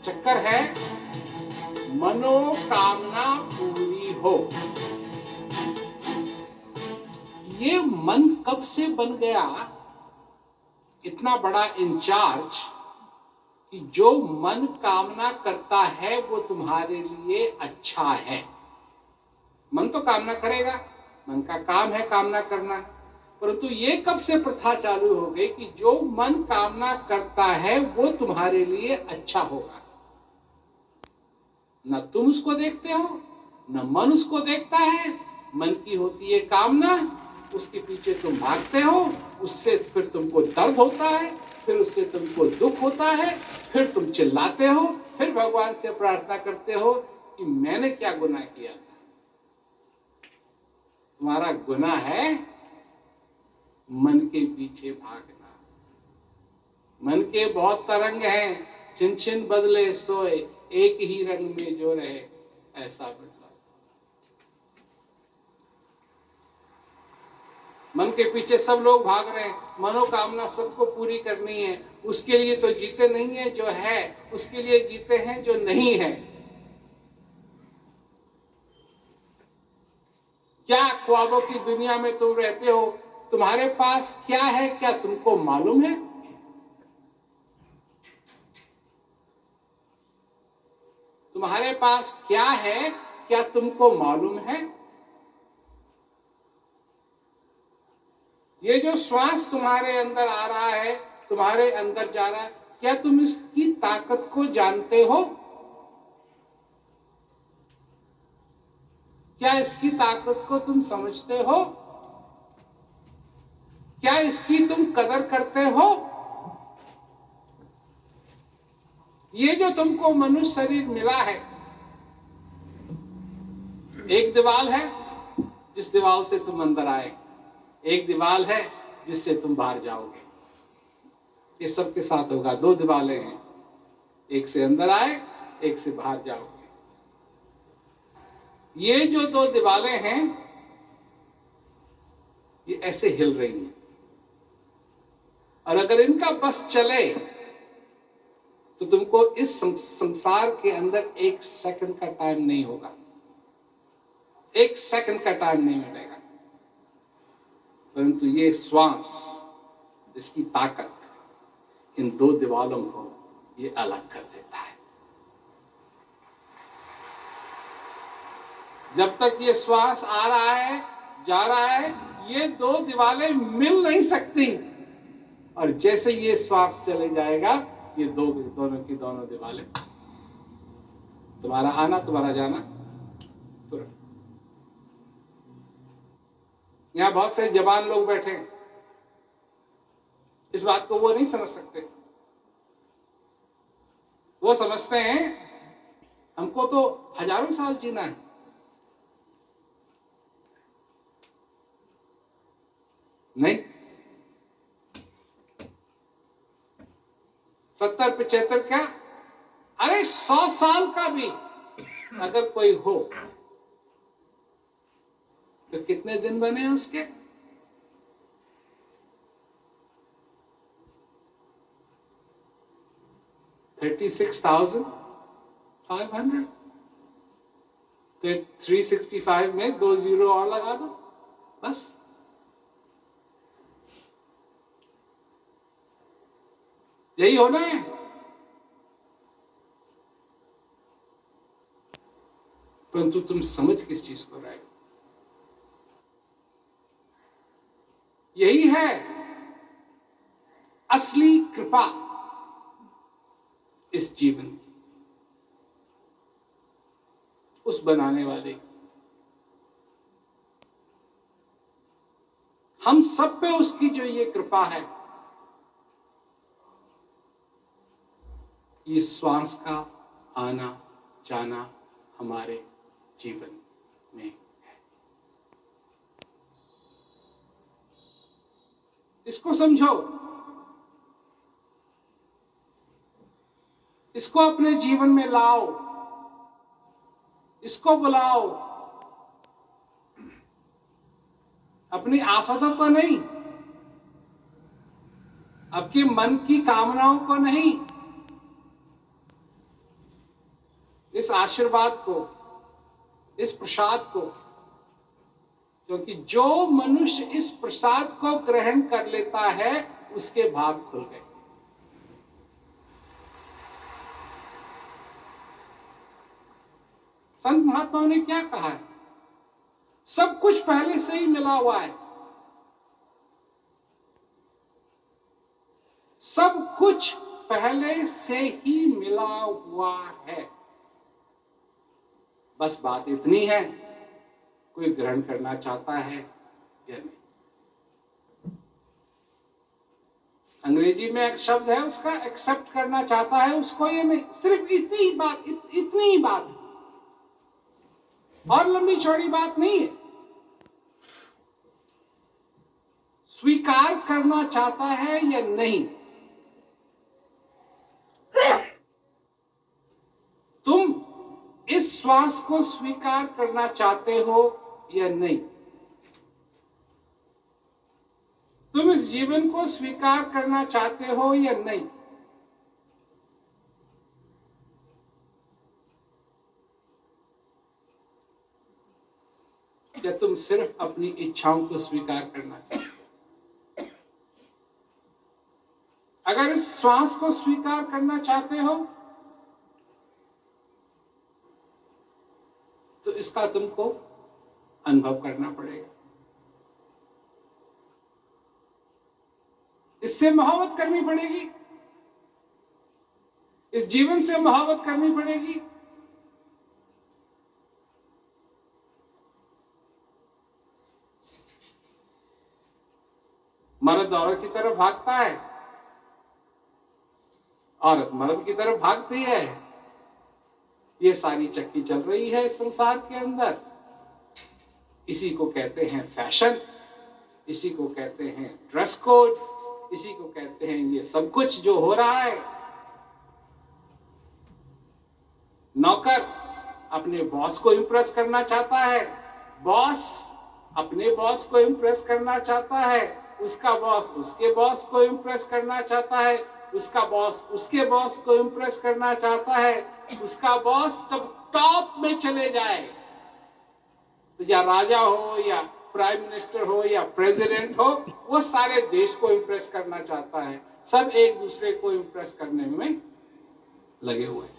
चक्कर है मनोकामना पूरी हो। ये मन कब से बन गया इतना बड़ा इंचार्ज कि जो मन कामना करता है वो तुम्हारे लिए अच्छा है। मन तो कामना करेगा, मन का काम है कामना करना, परंतु ये कब से प्रथा चालू हो गई कि जो मन कामना करता है वो तुम्हारे लिए अच्छा होगा। न तुम उसको देखते हो, न मन उसको देखता है। मन की होती है कामना, उसके पीछे तुम भागते हो, उससे फिर तुमको दर्द होता है, फिर उससे तुमको दुख होता है, फिर तुम चिल्लाते हो, फिर भगवान से प्रार्थना करते हो कि मैंने क्या गुनाह किया था। तुम्हारा गुनाह है मन के पीछे भागना। मन के बहुत तरंग हैं, छिन छिन बदले सोए, एक ही रंग में जो रहे ऐसा बदला। मन के पीछे सब लोग भाग रहे हैं, मनोकामना सबको पूरी करनी है। उसके लिए तो जीते नहीं है जो है, उसके लिए जीते हैं जो नहीं है। क्या ख्वाबों की दुनिया में तुम रहते हो? तुम्हारे पास क्या है क्या तुमको मालूम है? तुम्हारे पास क्या है क्या तुमको मालूम है? ये जो श्वास तुम्हारे अंदर आ रहा है, तुम्हारे अंदर जा रहा है, क्या तुम इसकी ताकत को जानते हो? क्या इसकी ताकत को तुम समझते हो? क्या इसकी तुम कदर करते हो? ये जो तुमको मनुष्य शरीर मिला है, एक दीवाल है जिस दीवाल से तुम अंदर आए, एक दीवाल है जिससे तुम बाहर जाओगे। ये सबके साथ होगा। दो दीवालें हैं, एक से अंदर आए, एक से बाहर जाओगे। ये जो दो दीवालें हैं ये ऐसे हिल रही हैं, और अगर इनका बस चले तो तुमको इस संसार के अंदर एक सेकंड का टाइम नहीं होगा, एक सेकंड का टाइम नहीं मिलेगा। परंतु ये श्वास, इसकी ताकत इन दो दीवालों को ये अलग कर देता है। जब तक ये श्वास आ रहा है, जा रहा है, ये दो दीवालें मिल नहीं सकती, और जैसे ये श्वास चले जाएगा ये दोनों की दोनों दीवालें, तुम्हारा आना तुम्हारा जाना तुरंत। यहां बहुत से जवान लोग बैठे हैं, इस बात को वो नहीं समझ सकते। वो समझते हैं हमको तो हजारों साल जीना है। नहीं, 70-75 क्या, अरे 100 साल का भी अगर कोई हो तो कितने दिन बने हैं उसके? 36,500। तो 365 में 2 जीरो और लगा दो, बस। यही होना है। परंतु तुम समझ किस चीज को रहे हो? यही है असली कृपा इस जीवन की, उस बनाने वाले की। हम सब पे उसकी जो ये कृपा है, ये श्वास का आना जाना हमारे जीवन में है। इसको समझो, इसको अपने जीवन में लाओ, इसको बुलाओ। अपनी आफतों को नहीं, आपके मन की कामनाओं को नहीं, इस आशीर्वाद को, इस प्रसाद को, क्योंकि जो मनुष्य इस प्रसाद को ग्रहण कर लेता है उसके भाग खुल गए। संत महात्माओं ने क्या कहा है? सब कुछ पहले से ही मिला हुआ है, सब कुछ पहले से ही मिला हुआ है। बस बात इतनी है, कोई ग्रहण करना चाहता है या नहीं। अंग्रेजी में एक शब्द है उसका, एक्सेप्ट करना चाहता है उसको या नहीं। सिर्फ इतनी ही बात, इतनी ही बात, और लंबी चौड़ी बात नहीं है। स्वीकार करना चाहता है या नहीं। तुम इस श्वास को स्वीकार करना चाहते हो या नहीं। तुम इस जीवन को स्वीकार करना चाहते हो या नहीं। या तुम सिर्फ अपनी इच्छाओं को स्वीकार करना चाहते हो। अगर इस श्वास को स्वीकार करना चाहते हो तो इसका तुमको अनुभव करना पड़ेगा, इससे मोहब्बत करनी पड़ेगी, इस जीवन से मोहब्बत करनी पड़ेगी। मर्द औरत की तरफ भागता है, औरत मर्द की तरफ भागती है। ये सारी चक्की चल रही है इस संसार के अंदर। इसी को कहते हैं फैशन, इसी को कहते हैं ड्रेस कोड, इसी को कहते हैं ये सब कुछ जो हो रहा है। नौकर अपने बॉस को इंप्रेस करना चाहता है, बॉस अपने बॉस को इंप्रेस करना चाहता है, उसका बॉस उसके बॉस को इंप्रेस करना चाहता है, उसका बॉस उसके बॉस को इंप्रेस करना चाहता है। उसका बॉस जब टॉप में चले जाए तो या राजा हो या प्राइम मिनिस्टर हो या प्रेसिडेंट हो, वो सारे देश को इंप्रेस करना चाहता है। सब एक दूसरे को इंप्रेस करने में लगे हुए हैं।